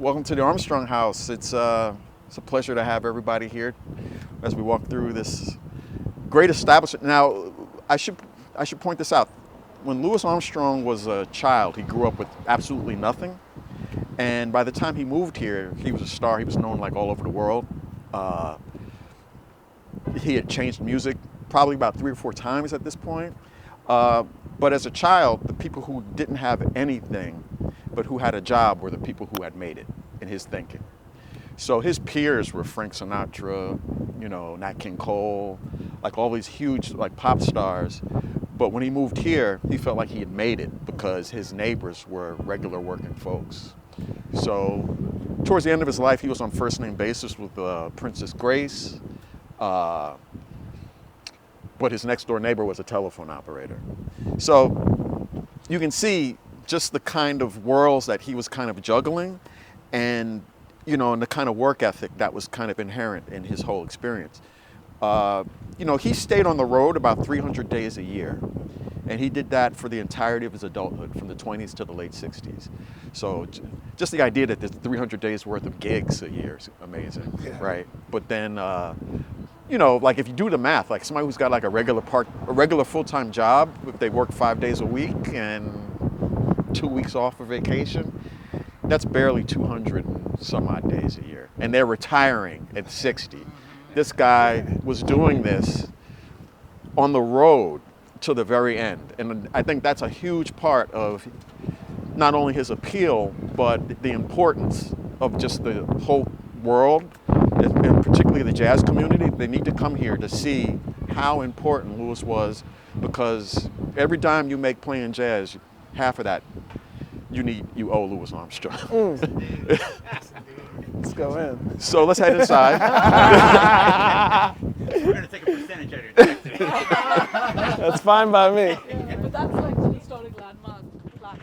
Welcome to the Armstrong house. It's a pleasure to have everybody here as we walk through this great establishment. Now, I should point this out. When Louis Armstrong was a child, he grew up with absolutely nothing. And by the time he moved here, he was a star. He was known like all over the world. He had changed music probably about 3 or 4 times at this point. But as a child, the people who didn't have anything, but who had a job, were the people who had made it in his thinking. So his peers were Frank Sinatra, Nat King Cole, like all these huge like pop stars. But when he moved here, he felt like he had made it because his neighbors were regular working folks. So towards the end of his life, he was on first name basis with Princess Grace. But his next door neighbor was a telephone operator. So you can see just the kind of worlds that he was kind of juggling and the kind of work ethic that was kind of inherent in his whole experience. He stayed on the road about 300 days a year. And he did that for the entirety of his adulthood, from the 20s to the late 60s. So just the idea that there's 300 days worth of gigs a year is amazing, right? But then, like if you do the math, like somebody who's got like a regular full-time job, if they work 5 days a week and 2 weeks off for vacation, that's barely 200 and some odd days a year. And they're retiring at 60. This guy was doing this on the road to the very end. And I think that's a huge part of not only his appeal, but the importance of just the whole world, and particularly the jazz community. They need to come here to see how important Louis was, because every dime you make playing jazz, half of that you owe Louis Armstrong. Let's go in. So let's head inside. We're going to take a percentage out of your check today. That's fine by me. But that's like an historic landmark plaque.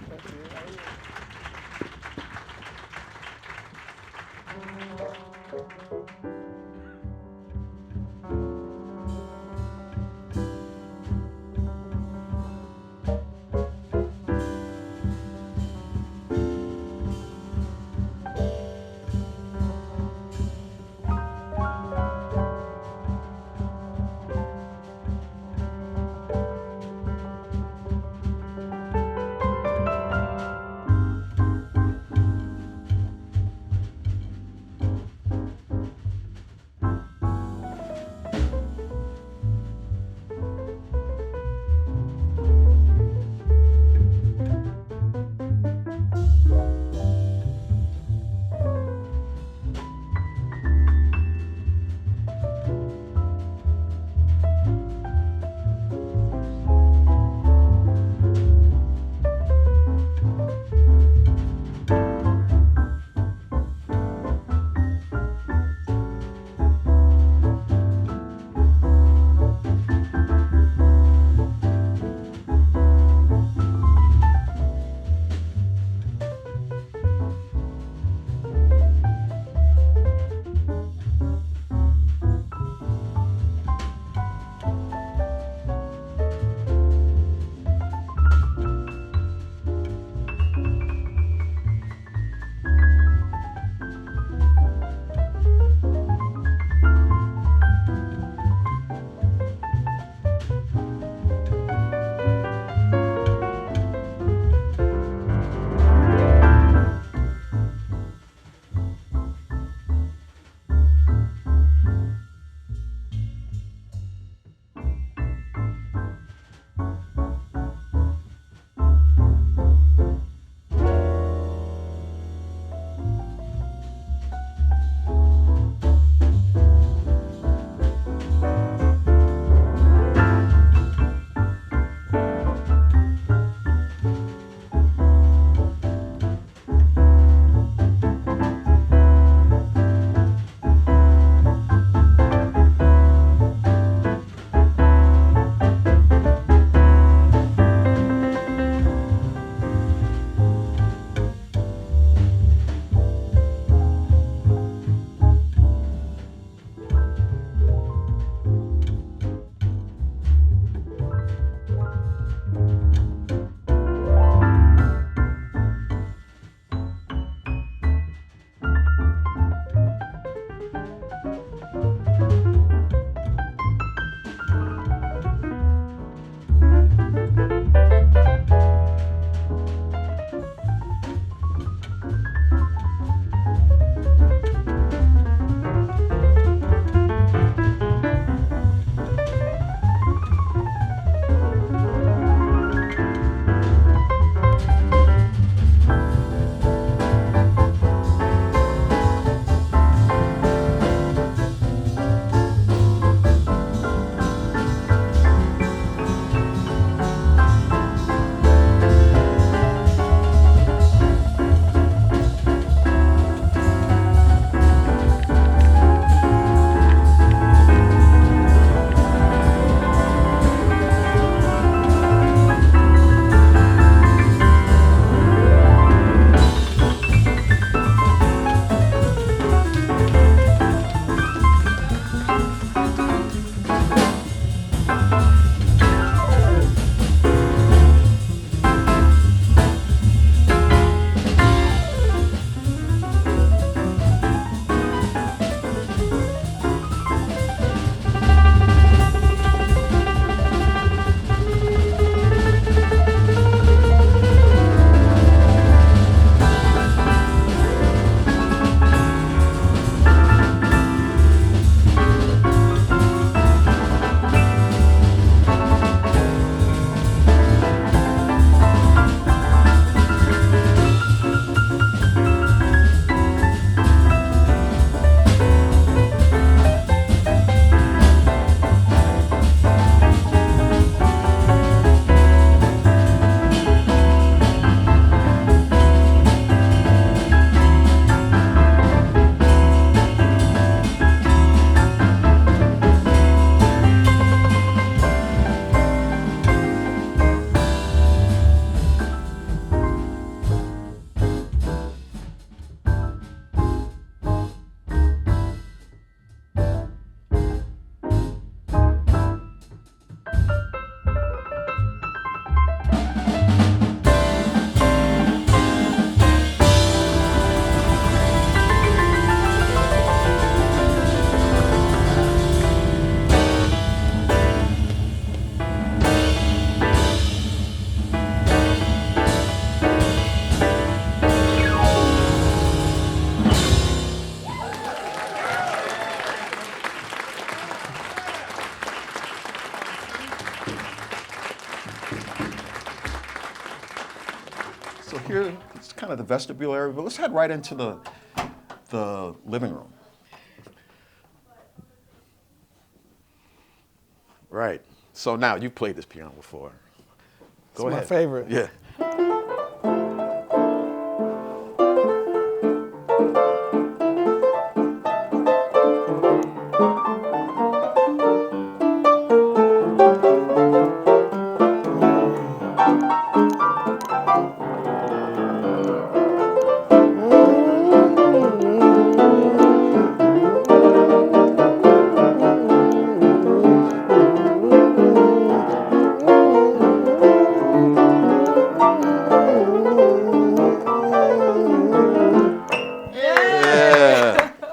here, it's kind of the vestibule area, but let's head right into the living room. Right. So now you've played this piano before. Go ahead. My favorite. Yeah.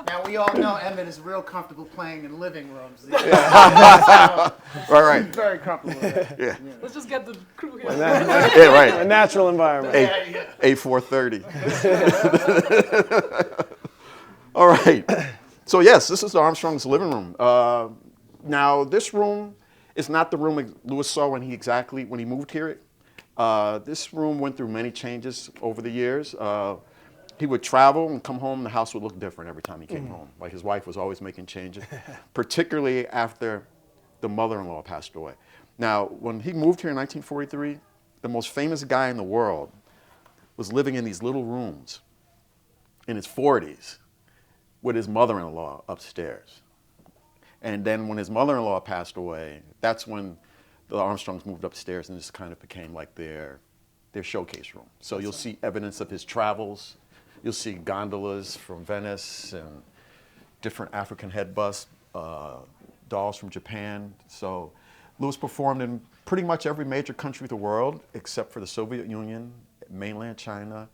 Now we all know Emmet is real comfortable playing in living rooms. Right. Very comfortable with that. Yeah. Let's just get the crew here. Yeah, right. A natural environment. A430. All right. So yes, this is the Armstrong's living room. Now this room is not the room Louis saw when he moved here. This room went through many changes over the years. He would travel and come home, the house would look different every time he came home. Like his wife was always making changes, particularly after the mother-in-law passed away. Now, when he moved here in 1943, the most famous guy in the world was living in these little rooms in his 40s with his mother-in-law upstairs. And then when his mother-in-law passed away, that's when the Armstrongs moved upstairs and this kind of became like their showcase room. So you'll see evidence of his travels. You'll see gondolas from Venice and different African head busts, dolls from Japan. So Louis performed in pretty much every major country of the world except for the Soviet Union, mainland China,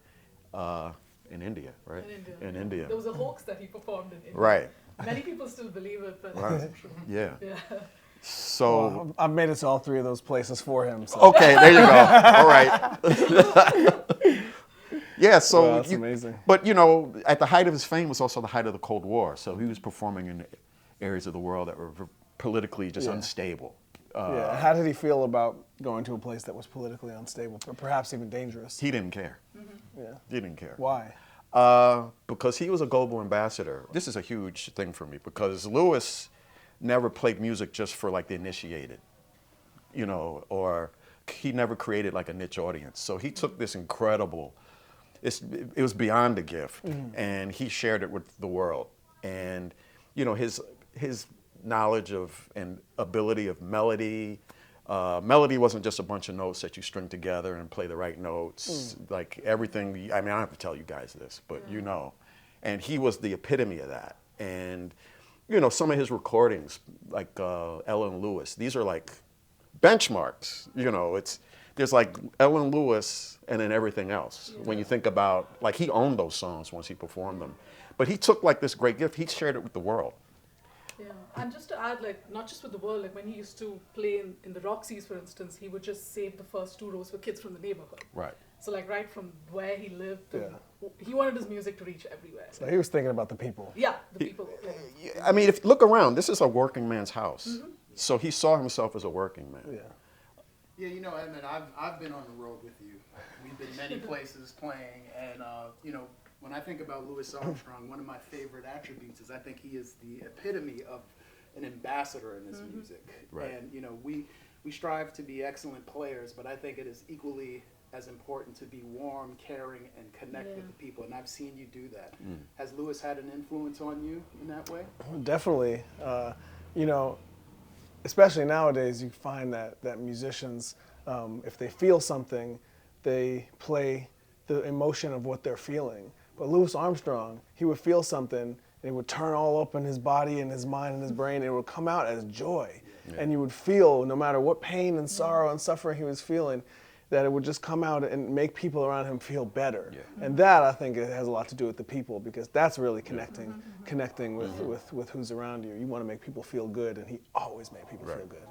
and India, right? In India. There was a hoax that he performed in India. Right. Many people still believe it, but Right. it's true. Yeah. Yeah. So, Well, I've made it to all three of those places for him. So. okay, there you go. All right. Yeah, so Wow, that's amazing. But you know, at the height of his fame was also the height of the Cold War. So he was performing in areas of the world that were politically just unstable. Yeah. How did he feel about going to a place that was politically unstable, or perhaps even dangerous? He didn't care. Yeah. He didn't care. Why? Because he was a global ambassador. This is a huge thing for me because Louis never played music just for like the initiated, you know, or he never created like a niche audience. So he took this incredible, it was beyond a gift, and he shared it with the world. And you know, his knowledge of and ability of melody. Melody wasn't just a bunch of notes that you string together and play the right notes. Like everything, I mean, I don't have to tell you guys this, but you know. And he was the epitome of that. And, you know, some of his recordings, like Ellen Lewis, these are like benchmarks. You know, there's like Ellen Lewis and then everything else. When you think about, like he owned those songs once he performed them. But he took like this great gift, he shared it with the world. Yeah, and just to add, like, not just with the world, like when he used to play in the Roxy's, for instance, he would just save the first 2 rows for kids from the neighborhood. Right. So, like, right from where he lived, he wanted his music to reach everywhere. So he was thinking about the people. Yeah, the people. Yeah. I mean, if you look around, this is a working man's house. So he saw himself as a working man. Yeah. Yeah, you know, Emmet, I've been on the road with you. We've been many places playing, and you know, when I think about Louis Armstrong, one of my favorite attributes is I think he is the epitome of an ambassador in this music. Right. And you know, we strive to be excellent players, but I think it is equally as important to be warm, caring, and connect with the people. And I've seen you do that. Has Louis had an influence on you in that way? Definitely. You know, especially nowadays, you find that musicians, if they feel something, they play the emotion of what they're feeling. But Louis Armstrong, he would feel something, and it would turn all up in his body and his mind and his brain, and it would come out as joy. And you would feel, no matter what pain and sorrow and suffering he was feeling, that it would just come out and make people around him feel better. And that, I think, it has a lot to do with the people, because that's really connecting with who's around you. You want to make people feel good, and he always made people feel good.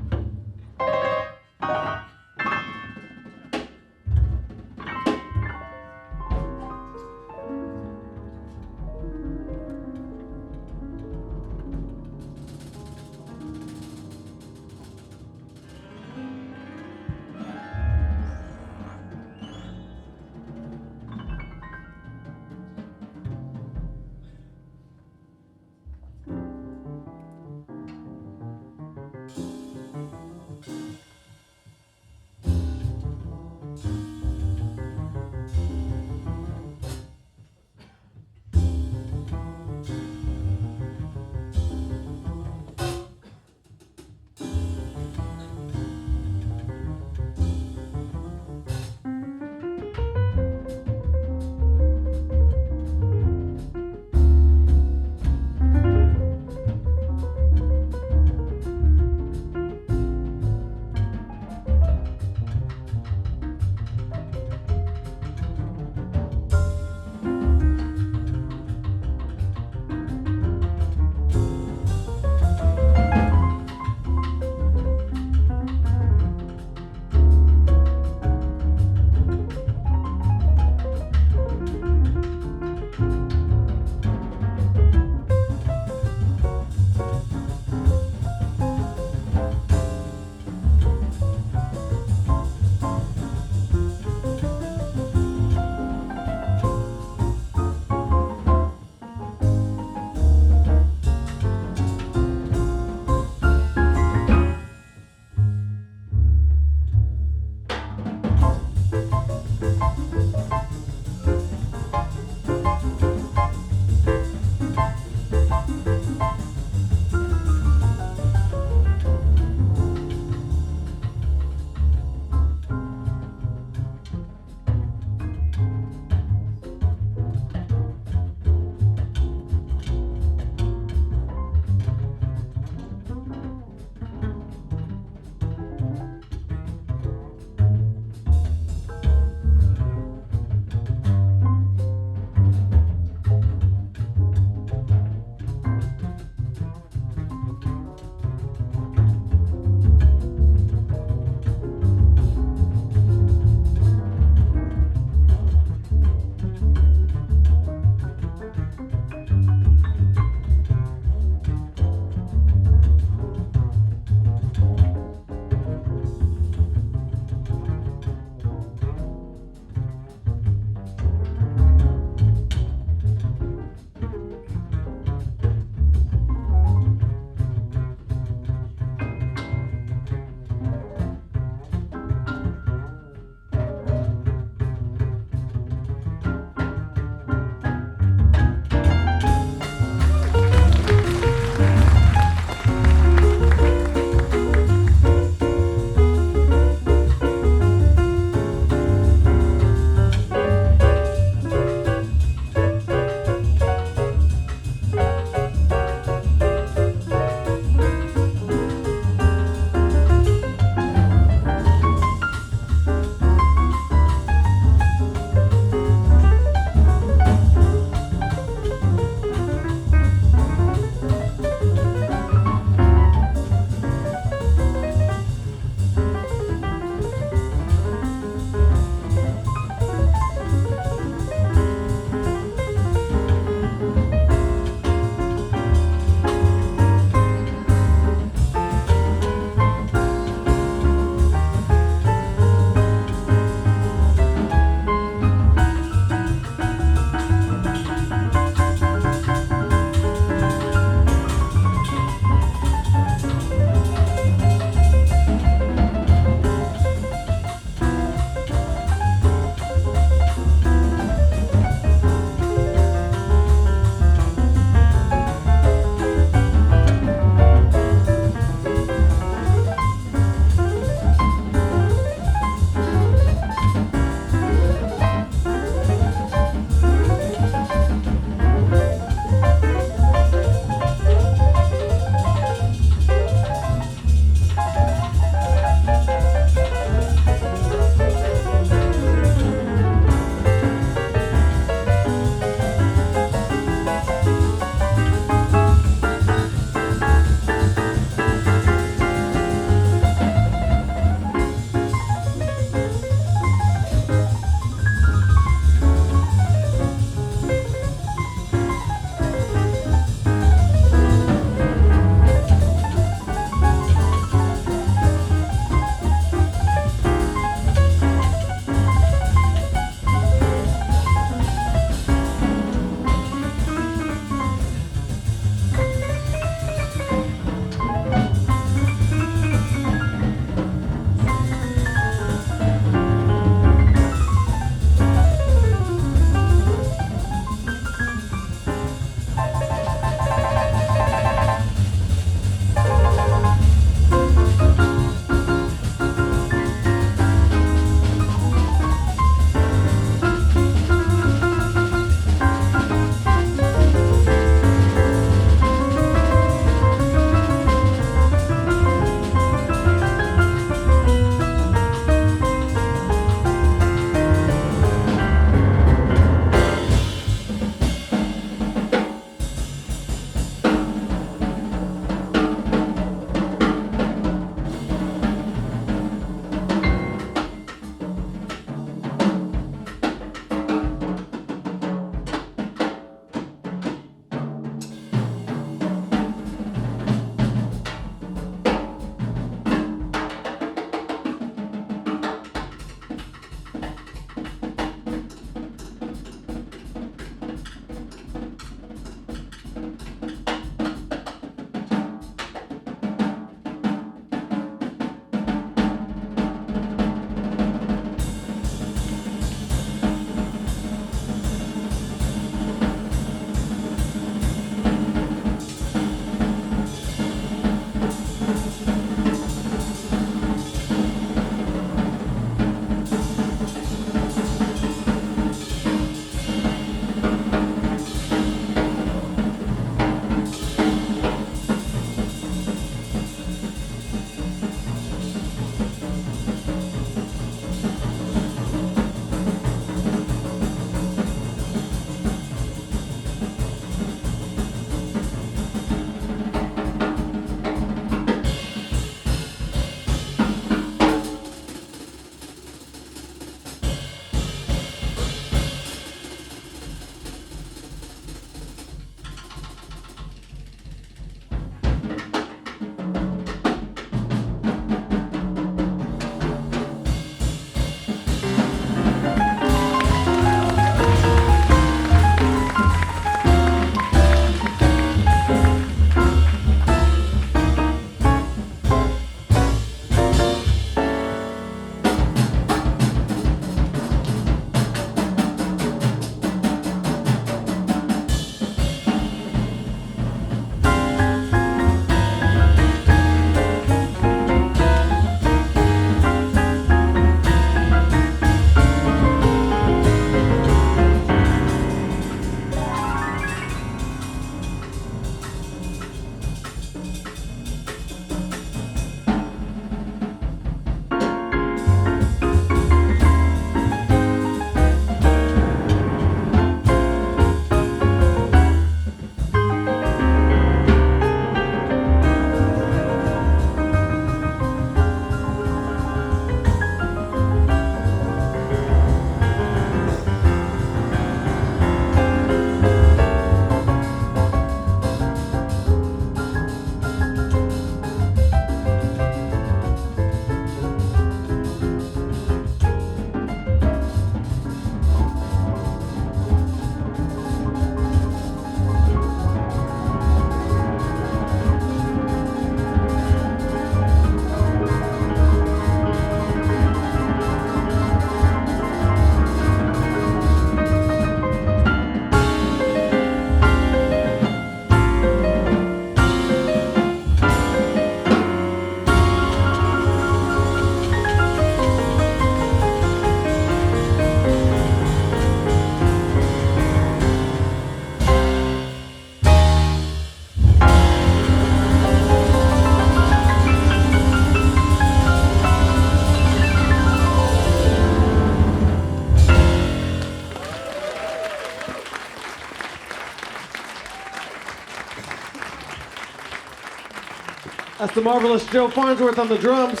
the marvelous Joe Farnsworth on the drums.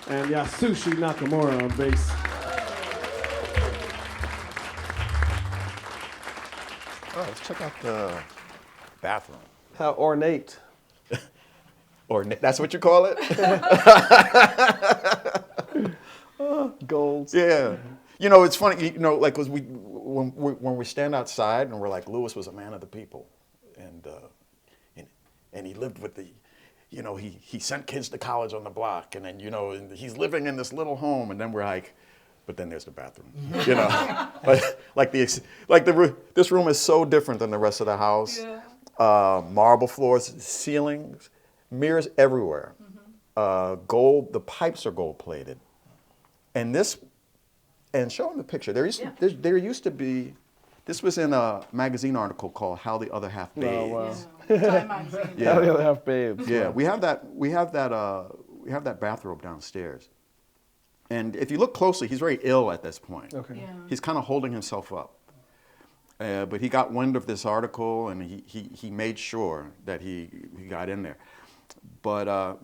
And Yasushi Nakamura on bass. All right, let's check out the bathroom. How ornate. Or that's what you call it? Golds. Yeah. You know, it's funny, you know, like 'cause when we stand outside and we're like, Lewis was a man of the people. And he lived with the, you know, he sent kids to college on the block. And then, you know, and he's living in this little home. And then we're like, but then there's the bathroom, you know. This room is so different than the rest of the house. Yeah. Marble floors, ceilings, mirrors everywhere. Gold, the pipes are gold plated. And show them the picture. There used to be, this was in a magazine article called How the Other Half Bathes. Oh, wow. Time magazine. Yeah. How the other half babes. Yeah, we have that bathrobe downstairs. And if you look closely, he's very ill at this point. Okay. Yeah. He's kind of holding himself up. But he got wind of this article, and he made sure that he got in there. But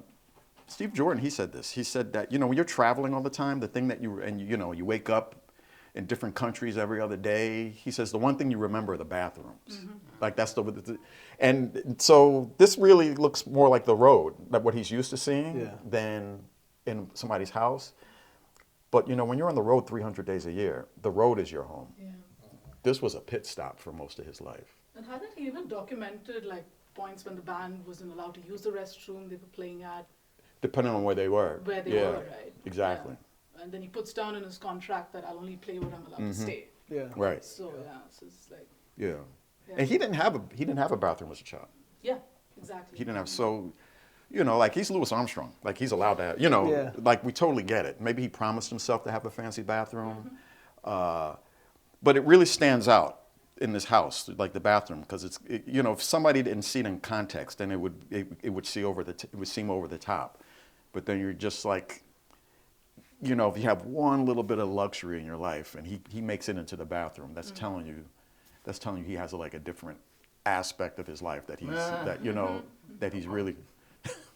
Steve Jordan, he said this. He said that, you know, when you're traveling all the time, the thing that you wake up in different countries every other day, he says the one thing you remember are the bathrooms. Like that's and so this really looks more like the road, like what he's used to seeing, than in somebody's house. But, you know, when you're on the road 300 days a year, the road is your home. Yeah. This was a pit stop for most of his life. And hadn't he even documented like points when the band wasn't allowed to use the restroom they were playing at? Depending on where they were. Where they were, right? Exactly. Yeah. And then he puts down in his contract that I'll only play where I'm allowed to stay. Yeah. Right. So so it's like Yeah. Yeah. And he didn't have a bathroom as a child. yeah, exactly. He didn't have, so, you know, like he's Louis Armstrong. Like he's allowed to have, you know, like we totally get it. Maybe he promised himself to have a fancy bathroom. But it really stands out in this house, like the bathroom, because you know, if somebody didn't see it in context, then it would seem over the top. But then you're just like, you know, if you have one little bit of luxury in your life, and he makes it into the bathroom, that's telling you he has like a different aspect of his life that he's really.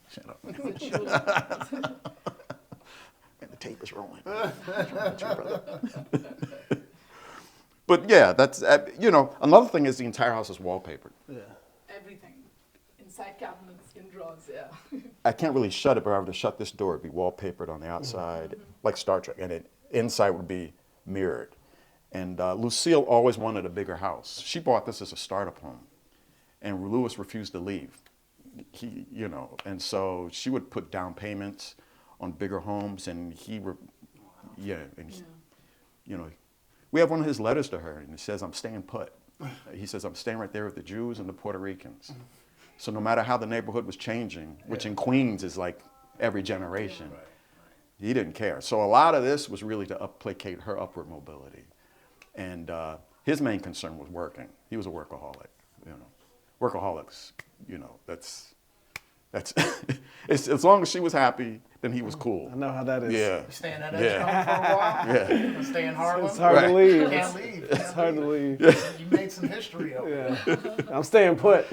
Shut up. And the tape is rolling. But yeah, that's, you know, another thing is the entire house is wallpapered. Yeah. Everything. Inside cabinets, in drawers, yeah. I can't really shut it, but if I were to shut this door, it'd be wallpapered on the outside, like Star Trek, and inside would be mirrored. And Lucille always wanted a bigger house. She bought this as a startup home, and Louis refused to leave. You know, and so she would put down payments on bigger homes, and you know, we have one of his letters to her, and it says, "I'm staying put." He says, "I'm staying right there with the Jews and the Puerto Ricans." So no matter how the neighborhood was changing, which in Queens is like every generation, he didn't care. So a lot of this was really to placate her upward mobility, and his main concern was working. He was a workaholic, you know. Workaholics, you know, that's as long as she was happy, then he was cool. I know how that is. Yeah. You staying at Edgecombe for a while? Yeah. Stay in Harlem? It's hard to leave. Can't leave. It's hard to leave. You made some history over there. Yeah. I'm staying put.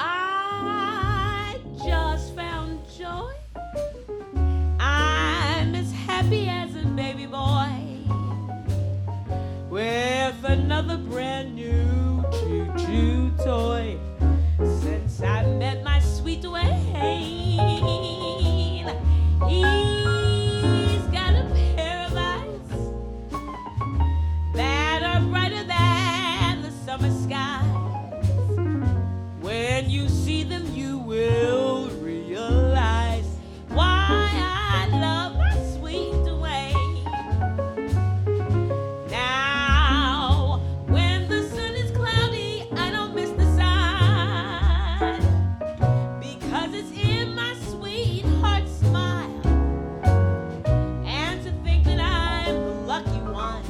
I just found joy. I'm as happy as a baby boy with another brand new choo-choo toy. Since I met my sweet Wayne, he's got a pair of eyes that are brighter than the summer skies. When you see them, you will realize why I love my sweet Dwayne. Now, when the sun is cloudy, I don't miss the sun, because it's in my sweetheart's smile. And to think that I'm the lucky one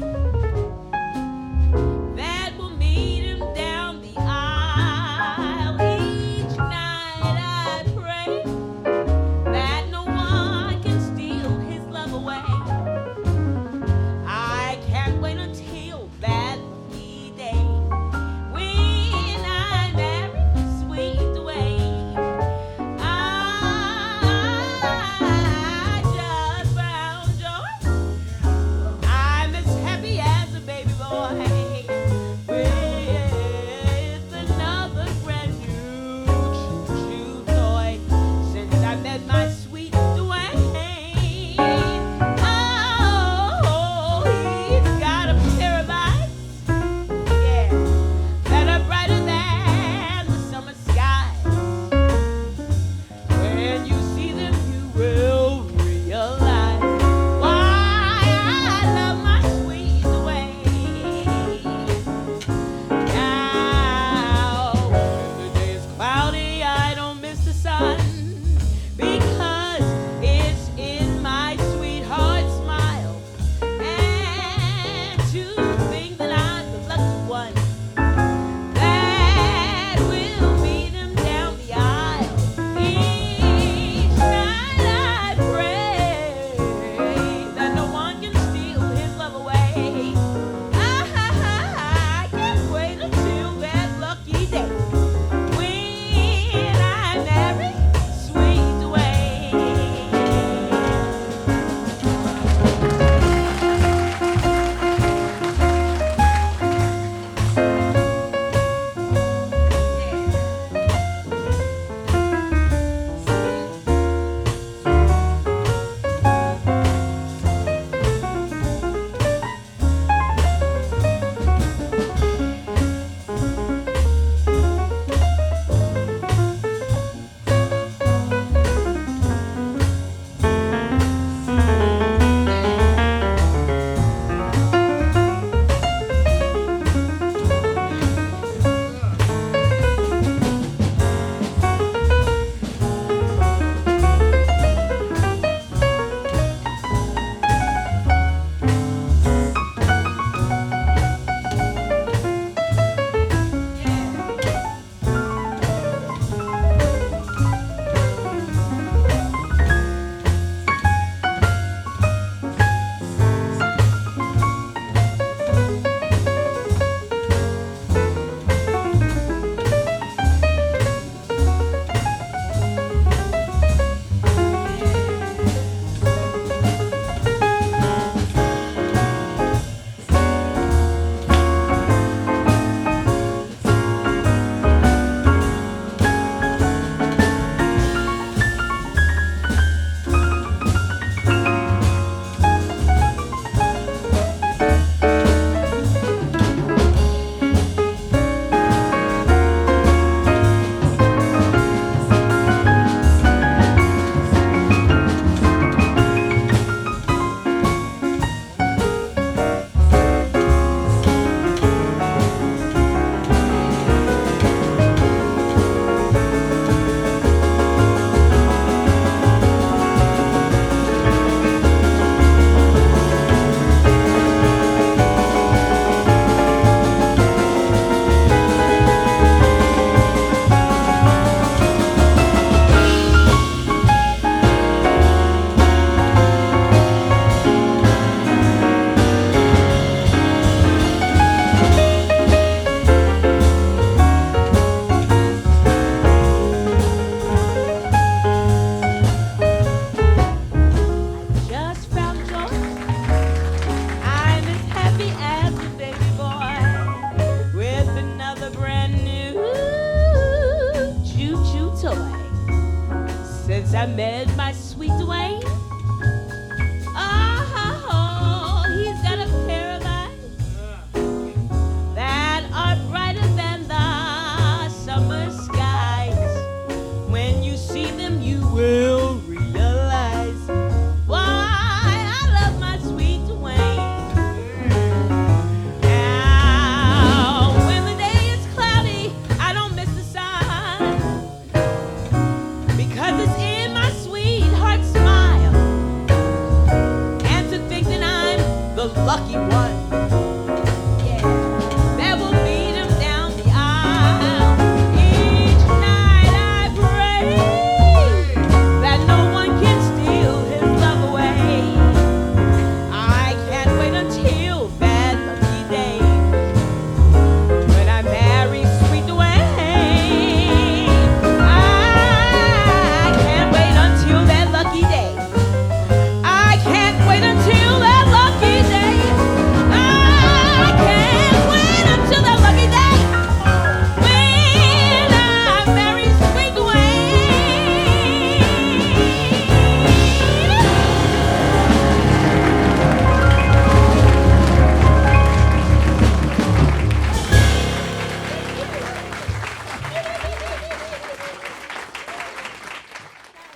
met my sweet Dwayne. Oh, he's got a pair of eyes that are brighter than the summer skies. When you see them, you will realize why I love my sweet Dwayne. Now, when the day is cloudy, I don't miss the sun, because it's in my sweetheart's smile. And to think that I'm the lucky one, yeah, that will lead him down the aisle. Each night I pray that no one can steal his love away. I can't wait until that lucky day when I marry sweet Dwayne. I can't wait until that lucky day. I can't wait until that lucky day. I can't wait until that lucky day when I marry sweet Dwayne.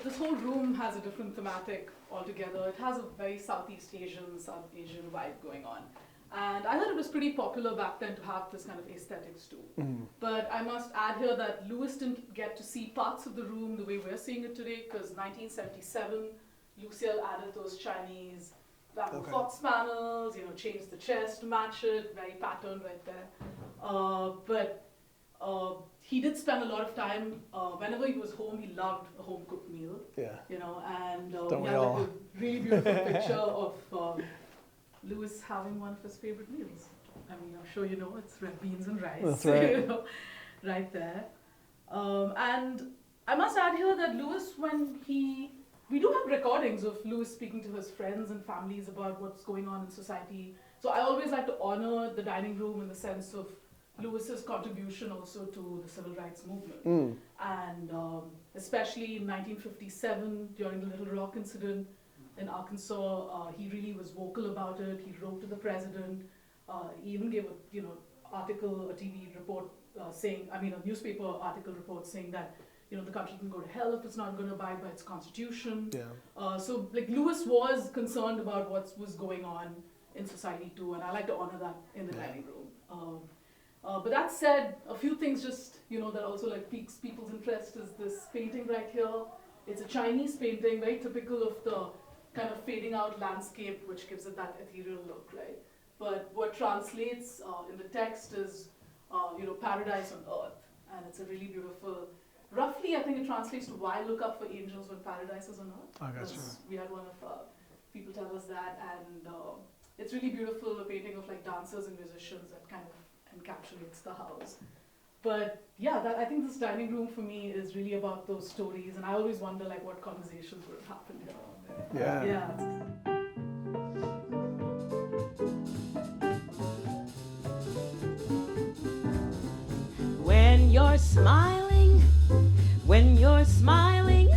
This whole room has a different thematic altogether. It has a very Southeast Asian, South Asian vibe going on. And I thought it was pretty popular back then to have this kind of aesthetics too. But I must add here that Lewis didn't get to see parts of the room the way we're seeing it today, because 1977, Lucille added those Chinese fox panels, changed the chest to match it, very patterned right there. But he did spend a lot of time, whenever he was home, he loved a home-cooked meal. Yeah. And Don't we we have all? like a really beautiful picture of Lewis having one of his favorite meals. I mean, I'm sure you know, it's red beans and rice. That's right. Right there. And I must add here that Lewis, we do have recordings of Lewis speaking to his friends and families about what's going on in society. So I always like to honor the dining room in the sense of Lewis's contribution also to the civil rights movement. And especially in 1957, during the Little Rock incident in Arkansas, he really was vocal about it. He wrote to the president. He even gave a TV report a newspaper article report saying that the country can go to hell if it's not going to abide by its constitution. Yeah. So Lewis was concerned about what was going on in society too, and I like to honor that in the dining room. But that said, a few things just that also piques people's interest is this painting right here. It's a Chinese painting, very typical of the kind of fading out landscape, which gives it that ethereal look, right? But what translates in the text is, paradise on earth, and it's a really beautiful. Roughly, I think it translates to why look up for angels when paradise is on earth. I got you. We had one of people tell us that, and it's really beautiful, a painting of dancers and musicians that kind of encapsulates the house. But yeah, I think this dining room for me is really about those stories, and I always wonder what conversations would have happened here. Yeah. When you're smiling,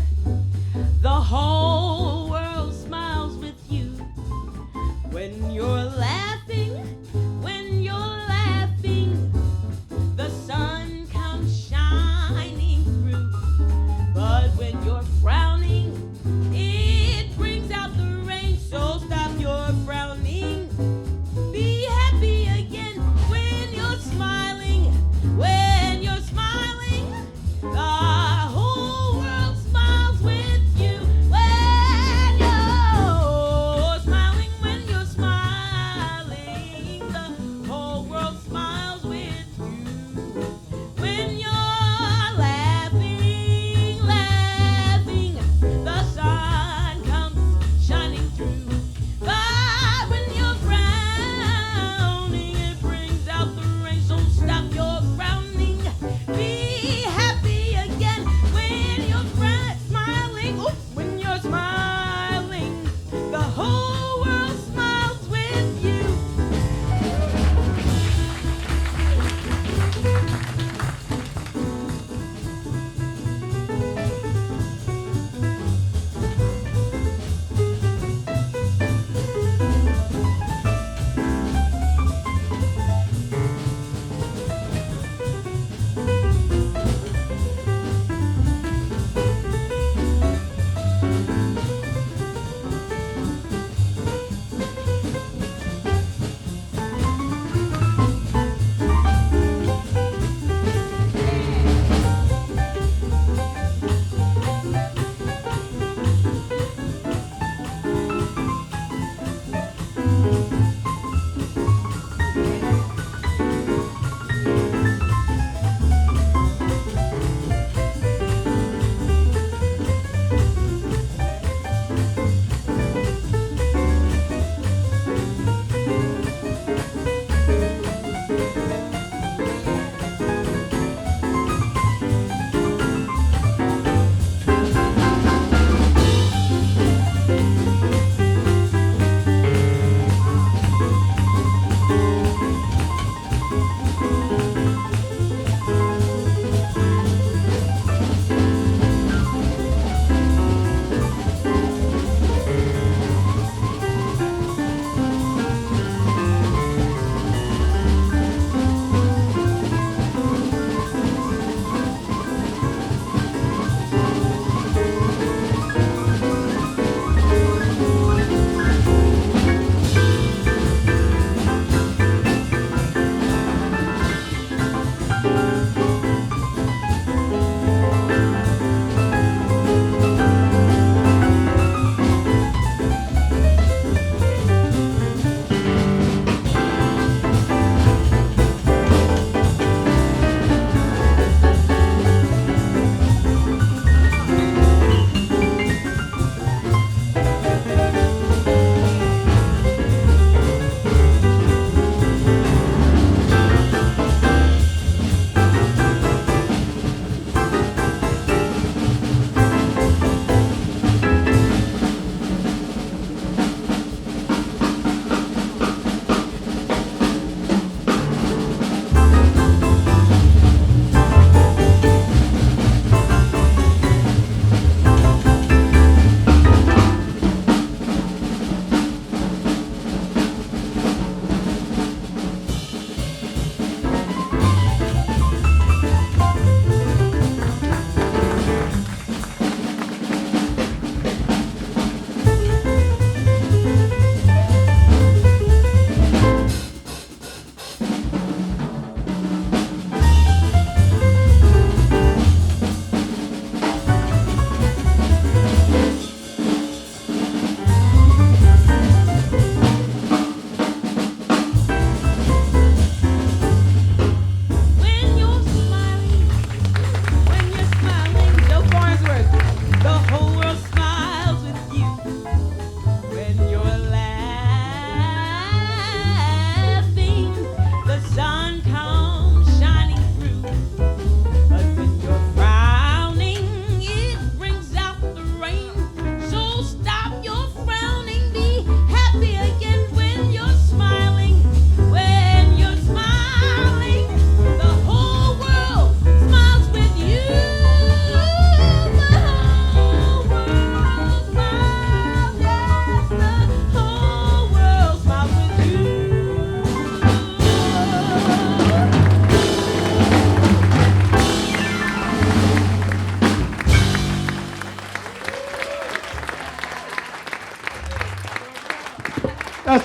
the whole world smiles with you. When you're laughing, the sun comes shining through. But when you're frowning, it brings out the rain. So stop your frowning. Be happy again when you're smiling. When you're smiling, the whole world smiles with you. When you're smiling, when you're smiling.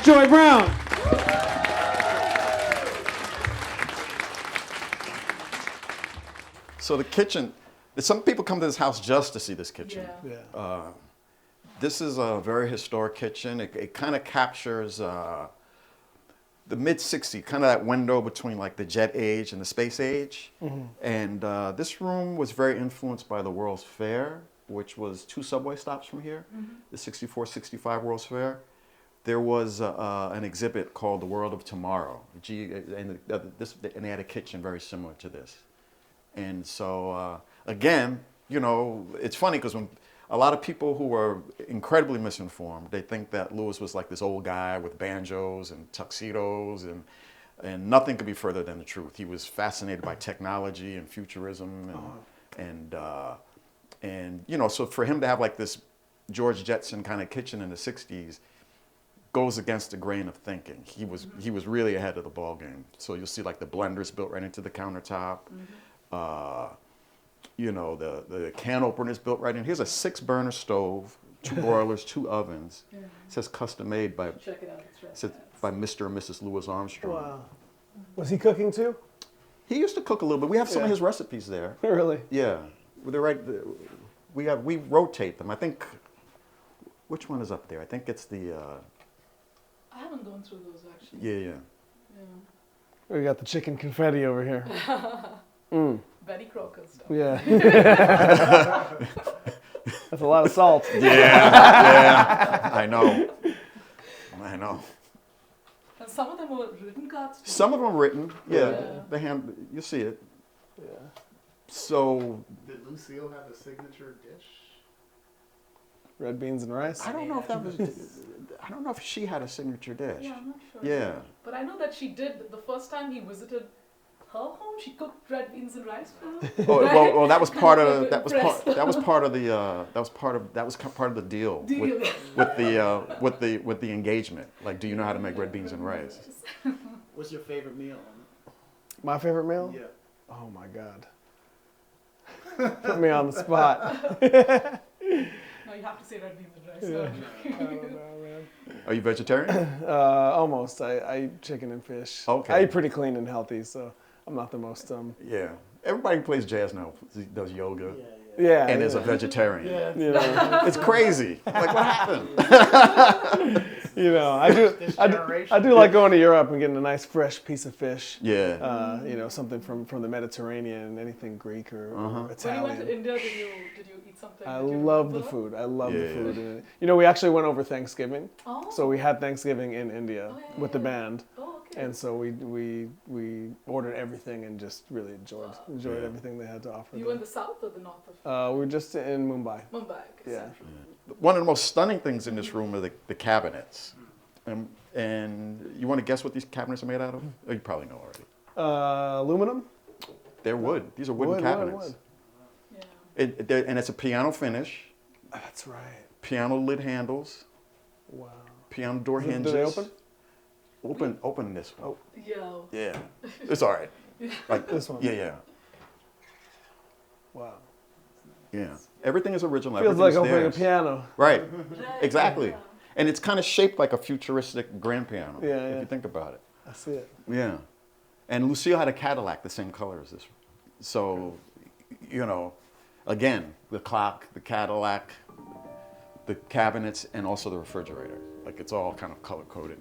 house, Joy Brown. So the kitchen, some people come to this house just to see this kitchen. Yeah. Yeah. This is a very historic kitchen. It kind of captures the mid-60s, kind of that window between like the jet age and the space age. And this room was very influenced by the World's Fair, which was 2 subway stops from here, the 64, 65 World's Fair. There was an exhibit called The World of Tomorrow, and they had a kitchen very similar to this. And so, again, you know, it's funny because when a lot of people who are incredibly misinformed, they think that Louis was like this old guy with banjos and tuxedos, and nothing could be further than the truth. He was fascinated by technology and futurism, and you know, so for him to have like this George Jetson kind of kitchen in the 60s goes against the grain of thinking. He was really ahead of the ball game. So you'll see like the blenders built right into the countertop. You know, the can opener is built right in. Here's a 6-burner stove, 2 broilers, 2 ovens. It says custom made by, Check it out. It's right said there. by Mr. and Mrs. Louis Armstrong. Wow. Was he cooking too? He used to cook a little bit. We have some of Yeah. his recipes there. Really? Yeah, they're right. We rotate them. I think, which one is up there? I think it's the. I haven't gone through those actually. Yeah. Yeah. We got the chicken confetti over here. Betty Crocker stuff. Yeah. That's a lot of salt. Yeah. I know. And some of them were written cards too. Some of them written. Yeah, Yeah. the hand. You see it. Yeah. So Did Lucille have a signature dish? Red beans and rice. I don't know if that was. I don't know if she had a signature dish. Yeah, I'm not sure. Yeah. But I know that she did. The first time he visited her home, she cooked red beans and rice for him. Oh, well, that was part of Kind that of was impressed. part that was part of the part of the deal with the engagement. Like, do you know how to make red beans and rice? What's your favorite meal? My favorite meal? Yeah. Oh my God. Put me on the spot. No, you have to say red beans and rice. I don't know, man. Are you vegetarian? Almost. I eat chicken and fish. Okay. I eat pretty clean and healthy, so I'm not the most Yeah. Everybody who plays jazz now does yoga yeah. and is a yeah. vegetarian. You know, It's crazy. Like, what happened? you know, This I generation. do like going to Europe and getting a nice fresh piece of fish. Yeah. You know, something from the Mediterranean, anything Greek or When you went to Italian. India, did you eat something? I that you love the remember? food. I love the Yeah. food. And, you know, we actually went over Thanksgiving. Oh. So we had Thanksgiving in India Oh, yeah, with the yeah. band. Oh, okay. And so we ordered everything and just really enjoyed everything they had to offer. You there. in the south or the north of We were just in Mumbai. Mumbai? Okay, Yeah. central. One of the most stunning things in this room are the cabinets. And you want to guess what these cabinets are made out of? Oh, you probably know already. Aluminum? They're wood. These are wooden Wood, cabinets. Yeah. And it's a piano finish, That's right. piano lid handles, Wow. piano door Do they hinges. open? Open this one. Yeah. Yeah, it's all right. Like This one? Yeah. Wow. Everything is original. Feels like Everything's opening a theirs. piano. Right. Right. Exactly. Yeah. And it's kind of shaped like a futuristic grand piano. Yeah, If yeah. you think about it. I see it. Yeah. And Lucille had a Cadillac the same color as this. So, you know, again, the clock, the Cadillac, the cabinets, and also the refrigerator. Like, it's all kind of color coded.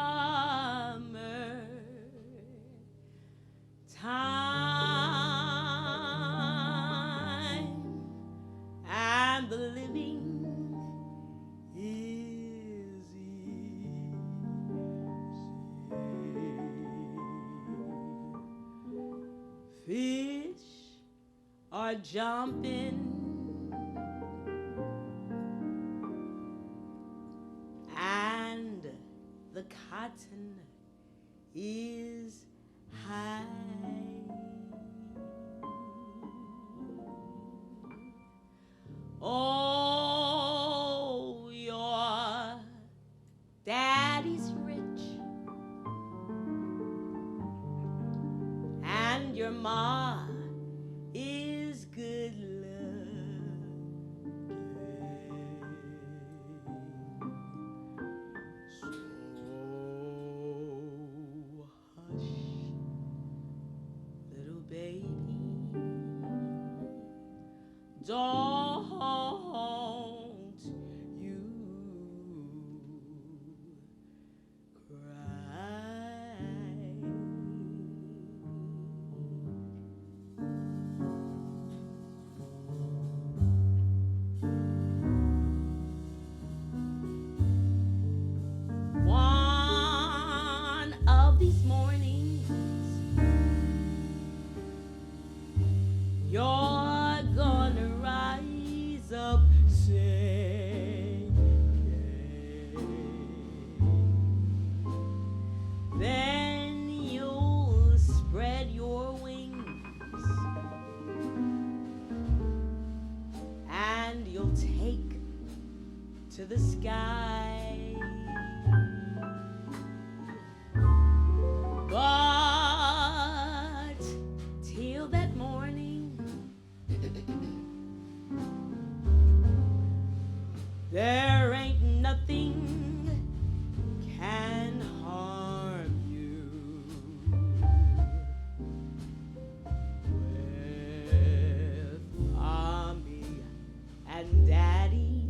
Summer time and the living is easy. Fish are jumping and the cotton is high. Oh, your ma is good looking. So hush, little baby, don't you one of these mornings, you're gonna rise up singing. Then you'll spread your wings and you'll take to the sky. But till that morning, there ain't nothing can harm you. With mommy and daddy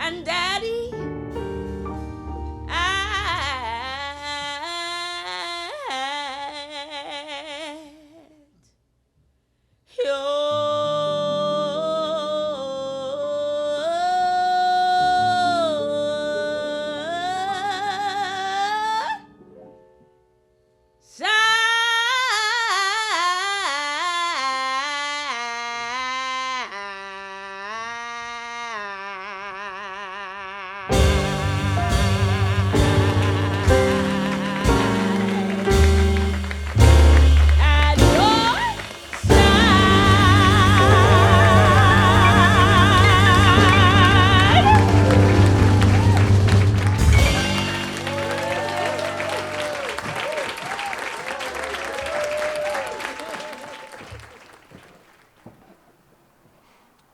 And Daddy,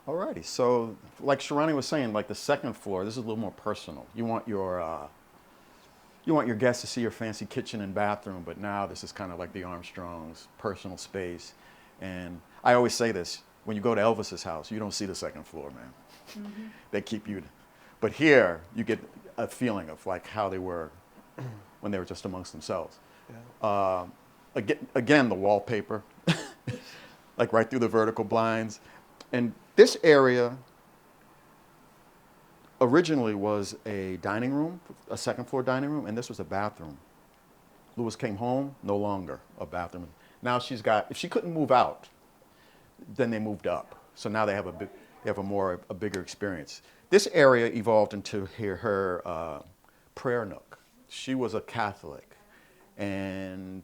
Alrighty, so like Sharani was saying, like the second floor, this is a little more personal. You want your guests to see your fancy kitchen and bathroom, but now this is kind of like the Armstrongs' personal space. And I always say this, when you go to Elvis's house, you don't see the second floor, man. Mm-hmm. They keep you, but here you get a feeling of like how they were when they were just amongst themselves. Yeah. Again, the wallpaper, like right through the vertical blinds. And this area originally was a dining room, a second floor dining room, and this was a bathroom. Louis came home, no longer a bathroom. Now she's got, if she couldn't move out, then they moved up. So now they have a bigger experience. This area evolved into her prayer nook. She was a Catholic, and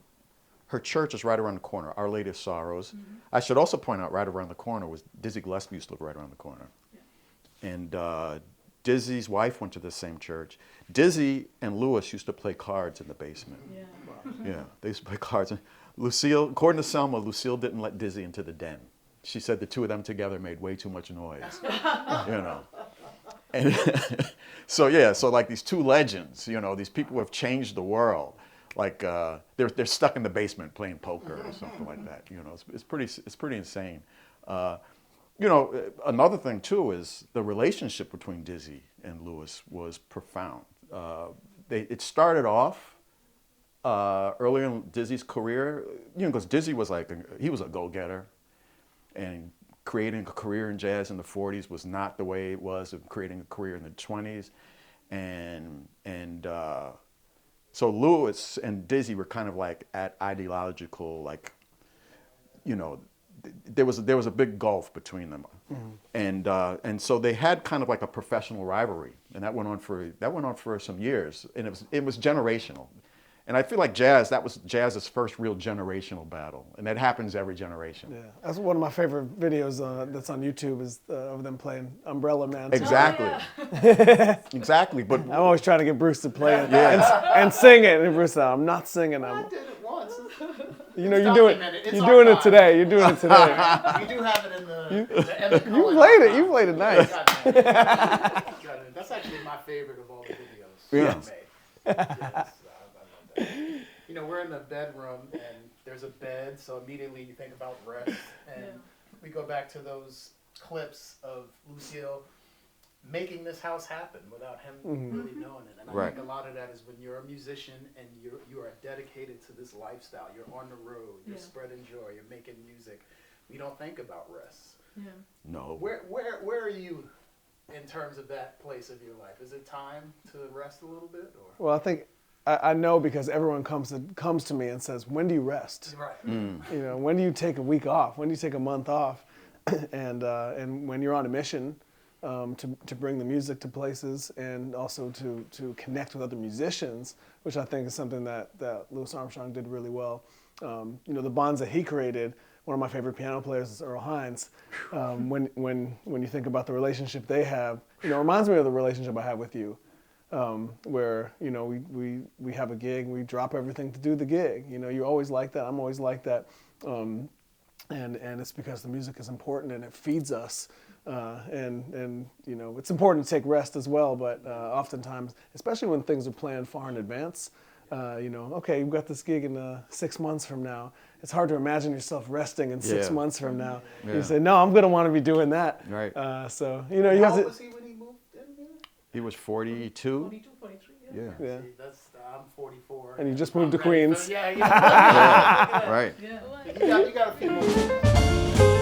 her church is right around the corner, Our Lady of Sorrows. Mm-hmm. I should also point out right around the corner was Dizzy Gillespie used to live right around the corner. Yeah. And Dizzy's wife went to the same church. Dizzy and Louis used to play cards in the basement. Yeah, wow. Yeah, they used to play cards. Lucille, according to Selma, Lucille didn't let Dizzy into the den. She said the two of them together made way too much noise, you know. And so like these two legends, you know, these people who have changed the world. Like they're stuck in the basement playing poker or something like that. You know, it's pretty insane. You know, another thing too is the relationship between Dizzy and Louis was profound. It started off earlier in Dizzy's career, you know, because Dizzy was he was a go-getter, and creating a career in jazz in the 40s was not the way it was of creating a career in the 20s, and so Louis and Dizzy were kind of like at ideological, like, you know, there was a big gulf between them, mm-hmm. And so they had kind of like a professional rivalry, and that went on for some years, and it was generational. And I feel like that was jazz's first real generational battle, and that happens every generation. Yeah, that's one of my favorite videos that's on YouTube is of them playing Umbrella Man. Exactly. Oh, yeah. Exactly. But I'm always trying to get Bruce to play it and sing it, and Bruce said, "I'm not singing. I did it once. You know, you're doing it today. You're doing it today. You do have it in the Emmet Cohen. You played it nice. That's actually my favorite of all the videos. Yeah. Yes. You know, we're in the bedroom and there's a bed, so immediately you think about rest. And we go back to those clips of Lucille making this house happen without him really knowing it. And I think a lot of that is when you're a musician and you are dedicated to this lifestyle. You're on the road, you're spreading joy, you're making music. We don't think about rest. Yeah. No. Where are you in terms of that place of your life? Is it time to rest a little bit? Or? Well, I think I know because everyone comes to me and says, "When do you rest? Right. You know, when do you take a week off? When do you take a month off?" and when you're on a mission to bring the music to places and also to connect with other musicians, which I think is something that Louis Armstrong did really well. You know, the bonds that he created. One of my favorite piano players is Earl Hines. When you think about the relationship they have, you know, it reminds me of the relationship I have with you. Where, you know, we have a gig, we drop everything to do the gig. You know, you're always like that, I'm always like that. And it's because the music is important and it feeds us. And you know, it's important to take rest as well, but oftentimes, especially when things are planned far in advance, you know, okay, you've got this gig in 6 months from now. It's hard to imagine yourself resting in 6 months from now. Yeah. You say, no, I'm going to want to be doing that. Right. So, you know, you have to. How old was he when he moved in here? He was 42. 42, 43, yeah. Yeah. Yeah. See, I'm 44. And you just moved to I'm ready Queens. for- yeah. Right. Yeah. You got a few more.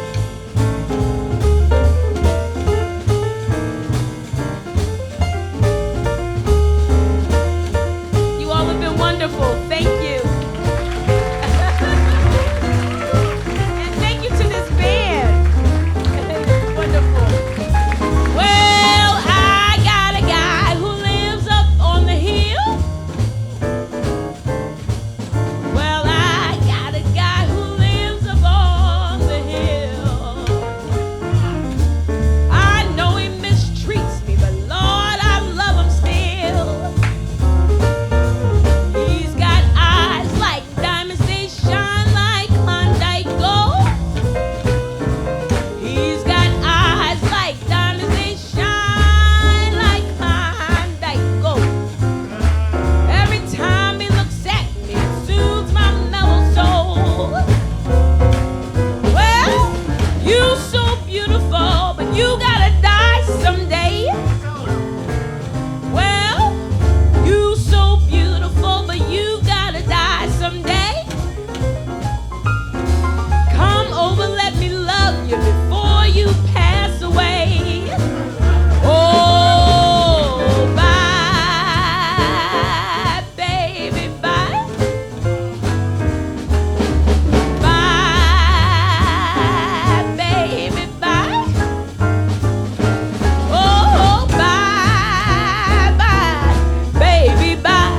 You all have been wonderful. Thank you. And thank you to this band. Wonderful. Well, I got a guy who lives up on the hill. Well, I got a guy who lives up on the hill. I know he mistreats me, but Lord, I love him still. He's got eyes like diamonds, they shine like Klondike gold. He's got eyes like diamonds, they shine like Klondike gold. Every time he looks at me, it soothes my mellow soul. Well, you so beautiful, but you gotta die someday. Well, you so beautiful, but you gotta die someday. Come over, let me love you before you pass away. Oh, bye, baby, bye. Bye, baby, bye. Oh, bye, bye, baby, bye.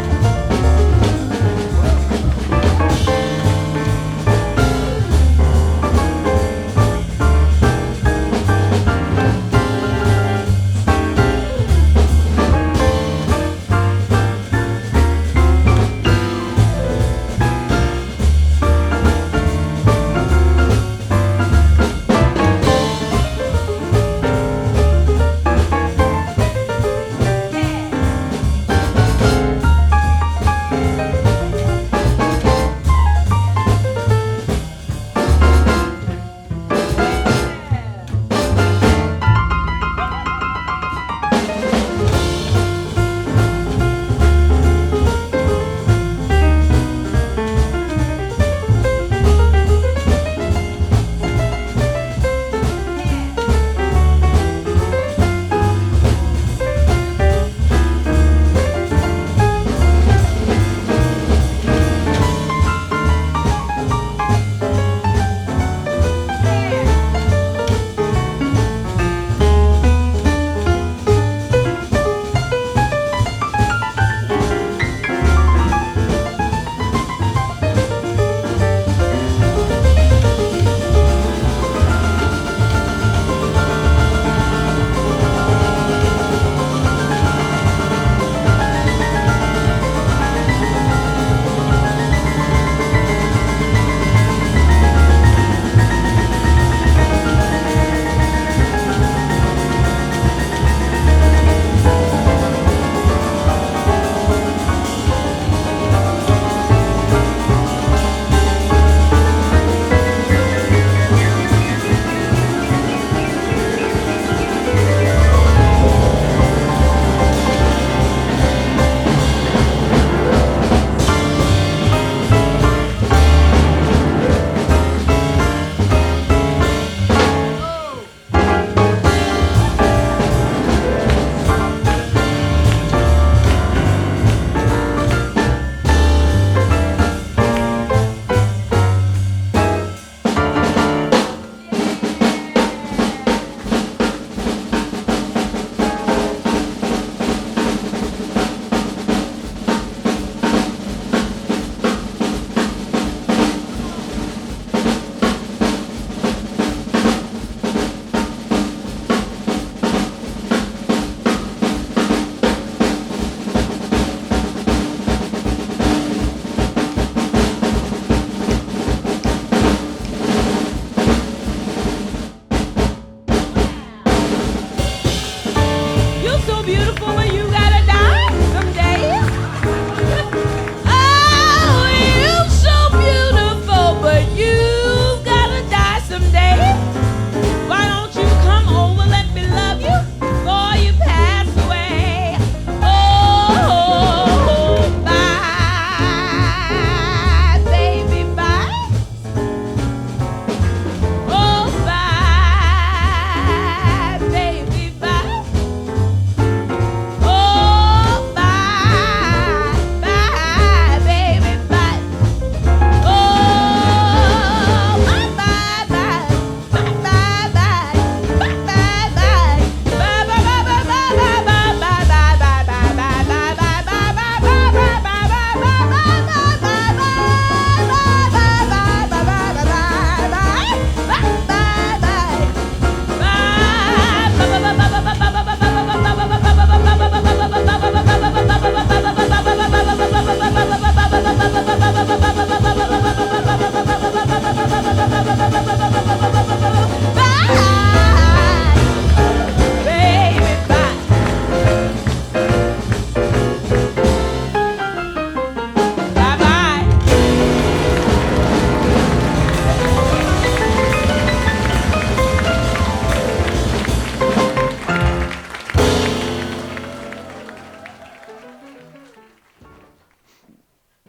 Why don't you come over, let me love you before you pass away?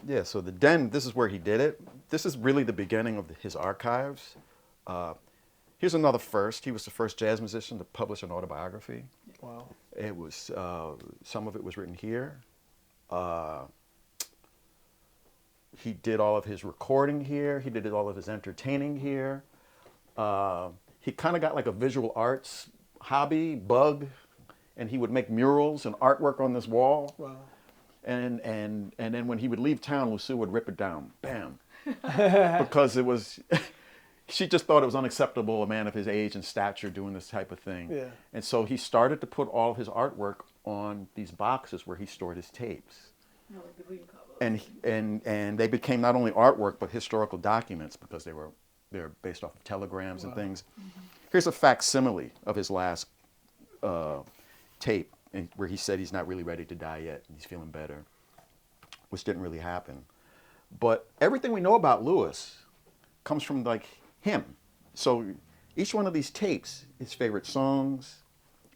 Yeah, so the Den, this is where he did it. This is really the beginning of his archives. Here's another first. He was the first jazz musician to publish an autobiography. Wow. It was, some of it was written here. He did all of his recording here. He did all of his entertaining here. He kind of got like a visual arts bug, and he would make murals and artwork on this wall. Wow. And then when he would leave town, Lucille would rip it down, bam, because it was, she just thought it was unacceptable, a man of his age and stature doing this type of thing. Yeah. And so he started to put all of his artwork on these boxes where he stored his tapes. No, like the green cover. And they became not only artwork but historical documents because they're based off of telegrams and things. Mm-hmm. Here's a facsimile of his last tape, where he said he's not really ready to die yet and he's feeling better, which didn't really happen. But everything we know about Louis comes from like him. So each one of these tapes, his favorite songs,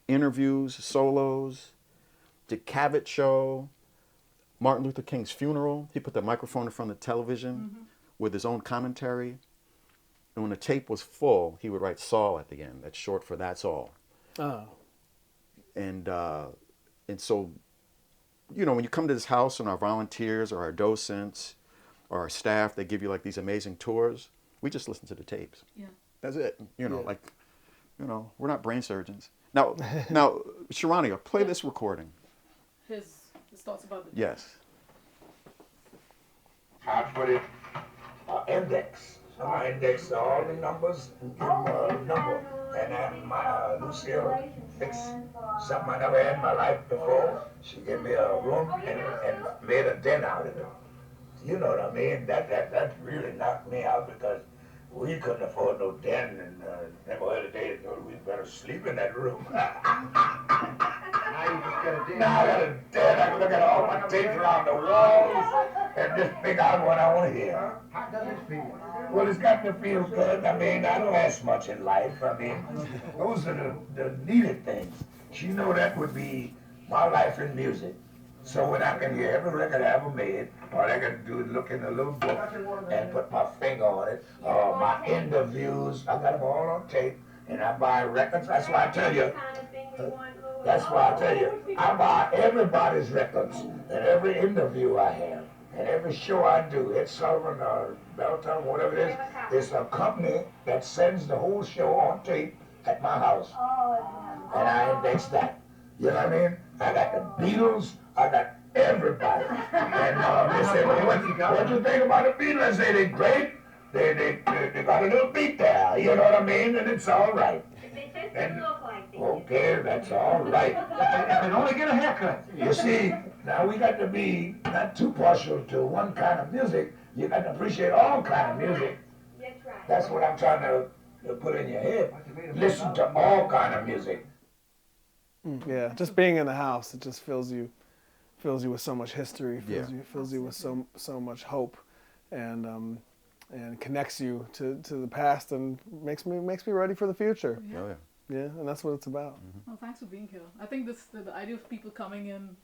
interviews, solos, the Cavett Show, Martin Luther King's funeral. He put the microphone in front of the television with his own commentary. And when the tape was full, he would write Saul at the end. That's short for That's All. Oh. And so, you know, when you come to this house and our volunteers or our docents or our staff, they give you like these amazing tours. We just listen to the tapes. Yeah. That's it. You know, we're not brain surgeons. Now, Sharania, play this recording. His thoughts about the Yes. I put it index. So I index all the numbers, give them a number. And then my Lucille fixed something I never had in my life before. She gave me a room and made a den out of it. You know what I mean? That really knocked me out because we couldn't afford no den, and never heard a day we better sleep in that room. Now you just got a den. Now I got a den. I can look at all my tapes around the walls and just pick out what I want to hear. How does it feel? Well, it's got to feel good. I mean, I don't ask much in life. I mean, those are the needed things. She know that would be my life in music. So when I can hear every record I ever made, all I got to do is look in a little book and put my finger on it. My interviews, I got them all on tape, and I buy records. That's why I tell you, I buy everybody's records and every interview I have. And every show I do, Ed Sullivan or Belton, whatever it is, it's a company that sends the whole show on tape at my house. And I index that. You know what I mean? I got the Beatles, I got everybody. And they say, well, what you think about the Beatles? I say, they're great. They got a little beat there, you know what I mean? And it's all right. And, okay, that's all right. And only get a haircut. You see, now we got to be not too partial to one kind of music. You got to appreciate all kind of music. That's what I'm trying to put in your head. Listen to all kind of music. Yeah, just being in the house, it just fills you with so much history, fills you with so much hope, and connects you to the past and makes me ready for the future. Yeah. Oh, yeah. Yeah, and that's what it's about. Well, thanks for being here. I think the idea of people coming in,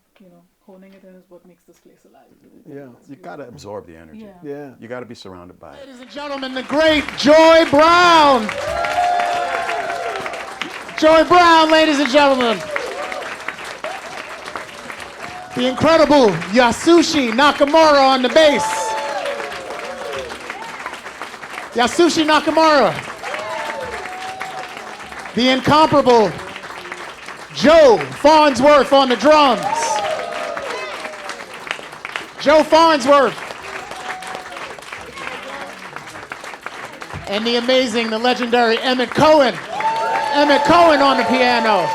honing it in is what makes this place alive. Yeah. You got to absorb the energy. Yeah. Yeah. You got to be surrounded by it. Ladies and gentlemen, the great Joy Brown. Joy Brown, ladies and gentlemen. The incredible Yasushi Nakamura on the bass. Yasushi Nakamura. The incomparable Joe Farnsworth on the drums. Joe Farnsworth. And the amazing, the legendary Emmet Cohen. Emmet Cohen on the piano.